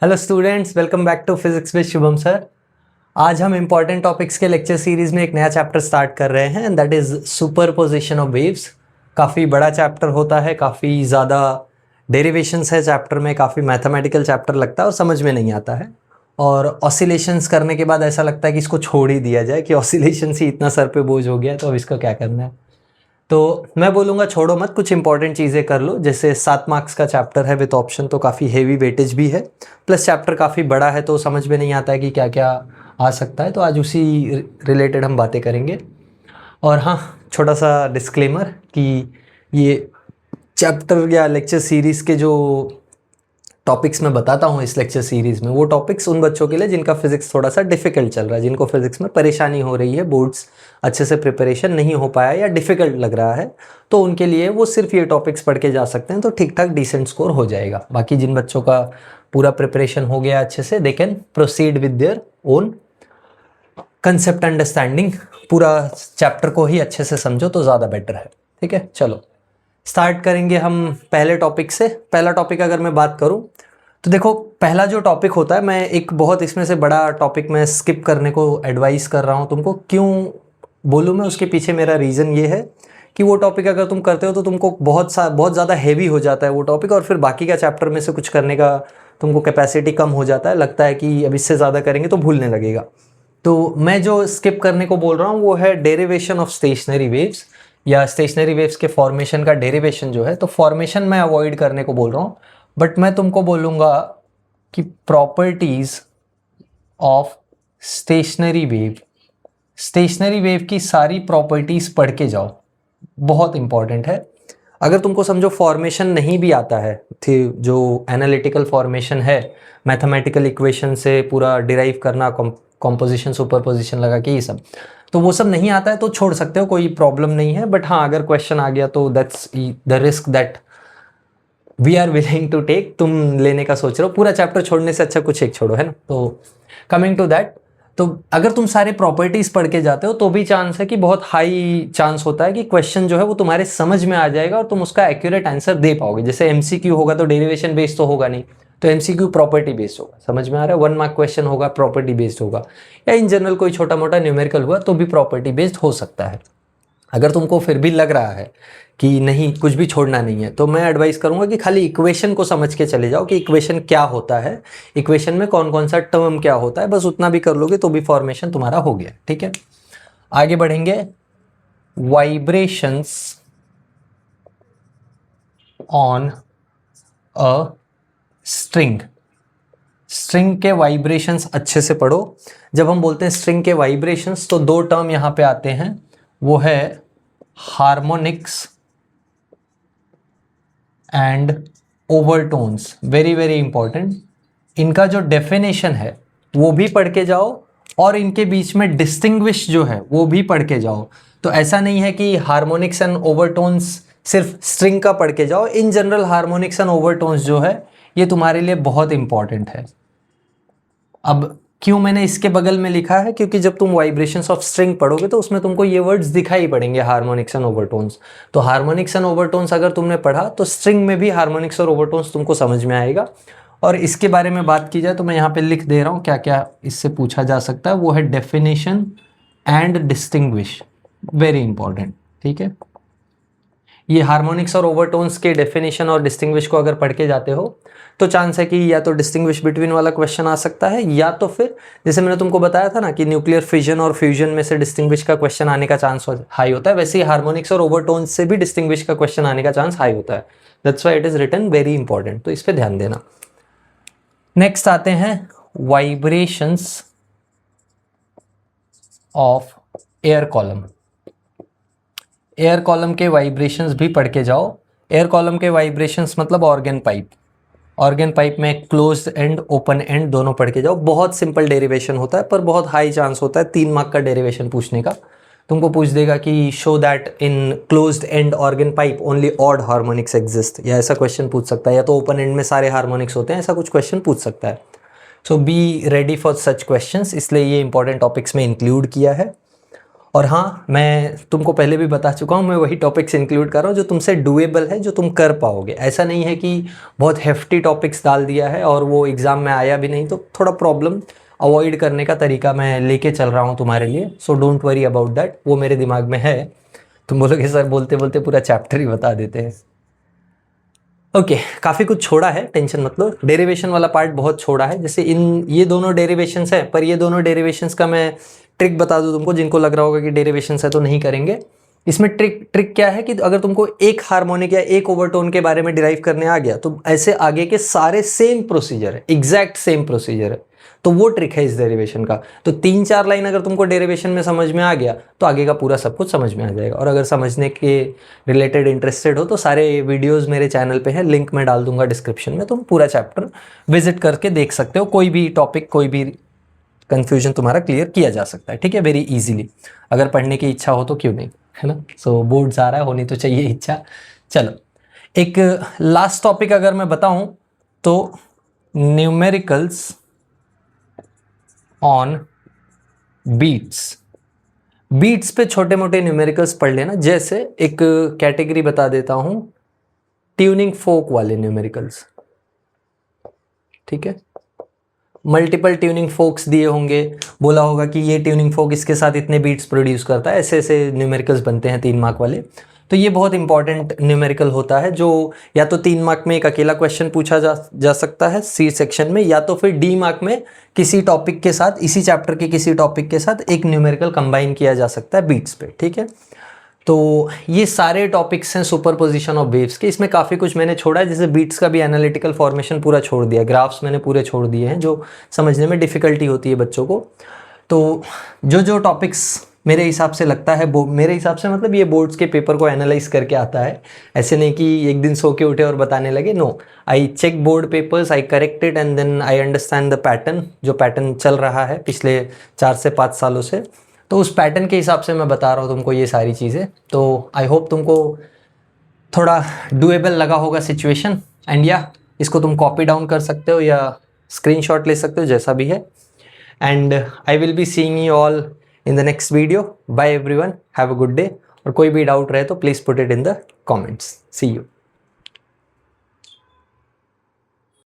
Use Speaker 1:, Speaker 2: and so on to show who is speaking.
Speaker 1: Hello students, welcome back to physics with Shubham sir. आज हम important topics के lecture series में एक नया चैप्टर स्टार्ट कर रहे हैं and that is superposition of waves. काफ़ी बड़ा चैप्टर होता है, काफ़ी ज़्यादा डेरिवेशंस है चैप्टर में, काफ़ी मैथमेटिकल चैप्टर लगता है और समझ में नहीं आता है। और ऑसिलेशंस करने के बाद ऐसा लगता है कि इसको छोड़ ही दिया जाए कि ऑसिलेशंस ही इतना सर पे बोझ हो गया है, तो अब इसका क्या करना है। तो मैं बोलूँगा छोड़ो मत, कुछ इंपॉर्टेंट चीज़ें कर लो। जैसे 7 मार्क्स का चैप्टर है विद ऑप्शन, तो काफ़ी हेवी वेटेज भी है, प्लस चैप्टर काफ़ी बड़ा है तो समझ में नहीं आता है कि क्या क्या आ सकता है। तो आज उसी रिलेटेड हम बातें करेंगे। और हाँ, छोटा सा डिस्क्लेमर कि ये चैप्टर या लेक्चर सीरीज़ के जो टॉपिक्स मैं बताता हूँ इस लेक्चर सीरीज़ में, वो टॉपिक्स उन बच्चों के लिए जिनका फिजिक्स थोड़ा सा डिफिकल्ट चल रहा है, जिनको फिजिक्स में परेशानी हो रही है, बोर्ड्स अच्छे से प्रिपरेशन नहीं हो पाया या डिफ़िकल्ट लग रहा है, तो उनके लिए वो सिर्फ ये टॉपिक्स पढ़ के जा सकते हैं, तो ठीक ठाक डिसेंट स्कोर हो जाएगा। बाकी जिन बच्चों का पूरा प्रिपरेशन हो गया अच्छे से, they can proceed with their own concept understanding. पूरा चैप्टर को ही अच्छे से समझो तो ज़्यादा बेटर है। ठीक है, चलो स्टार्ट करेंगे हम पहले टॉपिक से। पहला टॉपिक अगर मैं बात करूं तो देखो, पहला जो टॉपिक होता है, मैं एक बहुत इसमें से बड़ा टॉपिक मैं स्किप करने को एडवाइस कर रहा हूं तुमको। क्यों बोलूं मैं, उसके पीछे मेरा रीज़न ये है कि वो टॉपिक अगर तुम करते हो तो तुमको बहुत ज़्यादा हैवी हो जाता है वो टॉपिक, और फिर बाकी का चैप्टर में से कुछ करने का तुमको कैपेसिटी कम हो जाता है, लगता है कि अब इससे ज़्यादा करेंगे तो भूलने लगेगा। तो मैं जो स्किप करने को बोल रहा हूँ वो है डेरिवेशन ऑफ स्टेशनरी वेव्स, या स्टेशनरी वेव्स के फॉर्मेशन का डेरिवेशन जो है। तो फॉर्मेशन मैं अवॉइड करने को बोल रहा हूँ, बट मैं तुमको बोलूँगा कि properties of stationary wave, stationary wave की सारी प्रॉपर्टीज पढ़ के जाओ, बहुत इंपॉर्टेंट है। अगर तुमको समझो फॉर्मेशन नहीं भी आता है, जो एनालिटिकल फॉर्मेशन है, मैथमेटिकल इक्वेशन से पूरा डिराइव करना, कॉम्पोजिशन सुपरपोजिशन लगा के, ये सब, तो वो सब नहीं आता है तो छोड़ सकते हो, कोई प्रॉब्लम नहीं है। बट हाँ, अगर क्वेश्चन आ गया तो that's the risk that we are willing to take. तुम लेने का सोच रहे हो, पूरा चैप्टर छोड़ने से अच्छा कुछ एक छोड़ो, है ना। तो कमिंग टू दैट, तो अगर तुम सारे प्रॉपर्टीज पढ़ के जाते हो तो भी चांस है कि बहुत हाई चांस होता है कि क्वेश्चन जो है वो तुम्हारे समझ में आ जाएगा और तुम उसका एक्यूरेट आंसर दे पाओगे। जैसे एमसीक्यू होगा तो डेरिवेशन बेस्ड तो होगा नहीं, तो एमसीक्यू प्रॉपर्टी बेस्ड होगा, समझ में आ रहा है। 1 मार्क क्वेश्चन होगा प्रॉपर्टी बेस्ड होगा, या इन जनरल कोई छोटा मोटा न्यूमेरिकल हुआ तो भी प्रॉपर्टी बेस्ड हो सकता है। अगर तुमको फिर भी लग रहा है कि नहीं, कुछ भी छोड़ना नहीं है, तो मैं एडवाइस करूंगा कि खाली इक्वेशन को समझ के चले जाओ कि इक्वेशन क्या होता है, इक्वेशन में कौन कौन सा टर्म क्या होता है, बस उतना भी कर लोगे तो भी फॉर्मेशन तुम्हारा हो गया। ठीक है, आगे बढ़ेंगे। Vibrations on a string, string के वाइब्रेशंस अच्छे से पढ़ो। जब हम बोलते हैं स्ट्रिंग के वाइब्रेशंस तो दो टर्म यहां पे आते हैं, वो है harmonics and overtones. Very very important, इनका जो डेफिनेशन है वो भी पढ़ के जाओ, और इनके बीच में डिस्टिंग्विश जो है वो भी पढ़ के जाओ। तो ऐसा नहीं है कि हार्मोनिक्स एंड ओवरटोन्स सिर्फ स्ट्रिंग का पढ़ के जाओ, in general harmonics and overtones जो है ये तुम्हारे लिए बहुत इंपॉर्टेंट है। अब क्यों मैंने इसके बगल में लिखा है, क्योंकि जब तुम वाइब्रेशंस ऑफ स्ट्रिंग पढ़ोगे तो उसमें तुमको ये वर्ड्स दिखाई पड़ेंगे, हार्मोनिक्स एंड ओवरटोन्स। तो हार्मोनिक्स एंड ओवरटोन्स अगर तुमने पढ़ा तो स्ट्रिंग में भी हार्मोनिक्स और ओवरटोन्स तुमको समझ में आएगा। और इसके बारे में बात की जाए तो मैं यहाँ पे लिख दे रहा हूँ क्या क्या इससे पूछा जा सकता है। वो है definition and distinguish, very important. ठीक है, ये हार्मोनिक्स और ओवरटोन्स के डेफिनेशन और डिस्टिंग्विश को अगर पढ़ के जाते हो तो चांस है कि या तो डिस्टिंग्विश बिटवीन वाला क्वेश्चन आ सकता है, या तो फिर जैसे मैंने तुमको बताया था ना कि न्यूक्लियर फिजन और फ्यूजन में से डिस्टिंग्विश का क्वेश्चन आने का चांस हाई होता है, वैसे ही हार्मोनिक्स और ओवरटोन्स से भी डिस्टिंग्विश का क्वेश्चन आने का चांस हाई होता है। That's why it is written, very important, तो इस पर ध्यान देना। नेक्स्ट आते हैं vibrations of air column. Air column के वाइब्रेशंस भी पढ़ के जाओ। एयर कॉलम के वाइब्रेशंस मतलब ऑर्गन पाइप, ऑर्गन पाइप में क्लोज्ड एंड ओपन एंड दोनों पढ़ के जाओ। बहुत सिंपल डेरिवेशन होता है, पर बहुत हाई चांस होता है 3 मार्क का डेरिवेशन पूछने का। तुमको पूछ देगा कि show that in closed end organ pipe only odd harmonics exist, या ऐसा क्वेश्चन पूछ सकता है, या तो ओपन एंड में सारे हार्मोनिक्स होते हैं, ऐसा कुछ क्वेश्चन पूछ सकता है। So be ready for such questions, इसलिए ये इंपॉर्टेंट टॉपिक्स में इंक्लूड किया है। और हाँ, मैं तुमको पहले भी बता चुका हूँ, मैं वही टॉपिक्स इंक्लूड कर रहा हूँ जो तुमसे डूएबल है, जो तुम कर पाओगे। ऐसा नहीं है कि बहुत हेफ्टी टॉपिक्स डाल दिया है और वो एग्ज़ाम में आया भी नहीं, तो थोड़ा प्रॉब्लम अवॉइड करने का तरीका मैं लेके चल रहा हूँ तुम्हारे लिए। So don't worry about that, वो मेरे दिमाग में है। तुम बोलोगे सर बोलते बोलते पूरा चैप्टर ही बता देते हैं। ओके काफ़ी कुछ छोड़ा है, टेंशन मत लो। डेरिवेशन वाला पार्ट बहुत छोड़ा है। जैसे ये दोनों डेरिवेशंस हैं, पर ये दोनों डेरिवेशंस का मैं ट्रिक बता दूं तुमको, जिनको लग रहा होगा कि डेरिवेशंस है तो नहीं करेंगे। इसमें ट्रिक क्या है कि अगर तुमको एक हार्मोनिक या एक ओवरटोन के बारे में डिराइव करने आ गया, तो ऐसे आगे के सारे सेम प्रोसीजर है, एग्जैक्ट सेम प्रोसीजर है। तो वो ट्रिक है इस डेरिवेशन का। तो 3-4 लाइन अगर तुमको डेरिवेशन में समझ में आ गया, तो आगे का पूरा सब कुछ समझ में आ जाएगा। और अगर समझने के रिलेटेड इंटरेस्टेड हो तो सारे वीडियोस मेरे चैनल पे हैं, लिंक मैं डाल दूंगा डिस्क्रिप्शन में, तुम पूरा चैप्टर विजिट करके देख सकते हो। कोई भी टॉपिक, कोई भी कंफ्यूजन तुम्हारा क्लियर किया जा सकता है, ठीक है, वेरी इजीली। अगर पढ़ने की इच्छा हो तो क्यों नहीं, है ना। सो बोर्ड्स आ रहा है, होनी तो चाहिए इच्छा। चलो एक लास्ट टॉपिक अगर मैं बताऊं तो न्यूमेरिकल्स ऑन बीट्स। बीट्स पे छोटे मोटे न्यूमेरिकल्स पढ़ लेना। जैसे एक कैटेगरी बता देता हूं, ट्यूनिंग फोक वाले न्यूमेरिकल्स, ठीक है। मल्टीपल ट्यूनिंग फोक्स दिए होंगे, बोला होगा कि ये ट्यूनिंग फोक इसके साथ इतने बीट्स प्रोड्यूस करता है, ऐसे ऐसे न्यूमेरिकल्स बनते हैं 3 मार्क वाले। तो ये बहुत इंपॉर्टेंट न्यूमेरिकल होता है, जो या तो 3 मार्क में एक अकेला क्वेश्चन पूछा जा सकता है सी सेक्शन में, या तो फिर डी मार्क में किसी टॉपिक के साथ, इसी चैप्टर के किसी टॉपिक के साथ एक न्यूमेरिकल कंबाइन किया जा सकता है बीट्स पे, ठीक है। तो ये सारे टॉपिक्स हैं सुपरपोजिशन ऑफ वेव्स के। इसमें काफ़ी कुछ मैंने छोड़ा है, जैसे बीट्स का भी एनालिटिकल फॉर्मेशन पूरा छोड़ दिया, ग्राफ्स मैंने पूरे छोड़ दिए हैं जो समझने में डिफ़िकल्टी होती है बच्चों को। तो जो टॉपिक्स मेरे हिसाब से लगता है, मेरे हिसाब से मतलब ये बोर्ड्स के पेपर को एनालाइज करके आता है, ऐसे नहीं कि एक दिन सो के उठे और बताने लगे। No, I check board papers, I correct it and then I understand the pattern, जो पैटर्न चल रहा है पिछले 4 से 5 सालों से। तो उस पैटर्न के हिसाब से मैं बता रहा हूँ तुमको ये सारी चीज़ें। तो आई होप तुमको थोड़ा डुएबल लगा होगा सिचुएशन। एंड या इसको तुम कॉपी डाउन कर सकते हो या स्क्रीनशॉट ले सकते हो, जैसा भी है। And I will be seeing you all in the next video. Bye everyone, have a good day. और कोई भी डाउट रहे तो please put it in the comments. See you.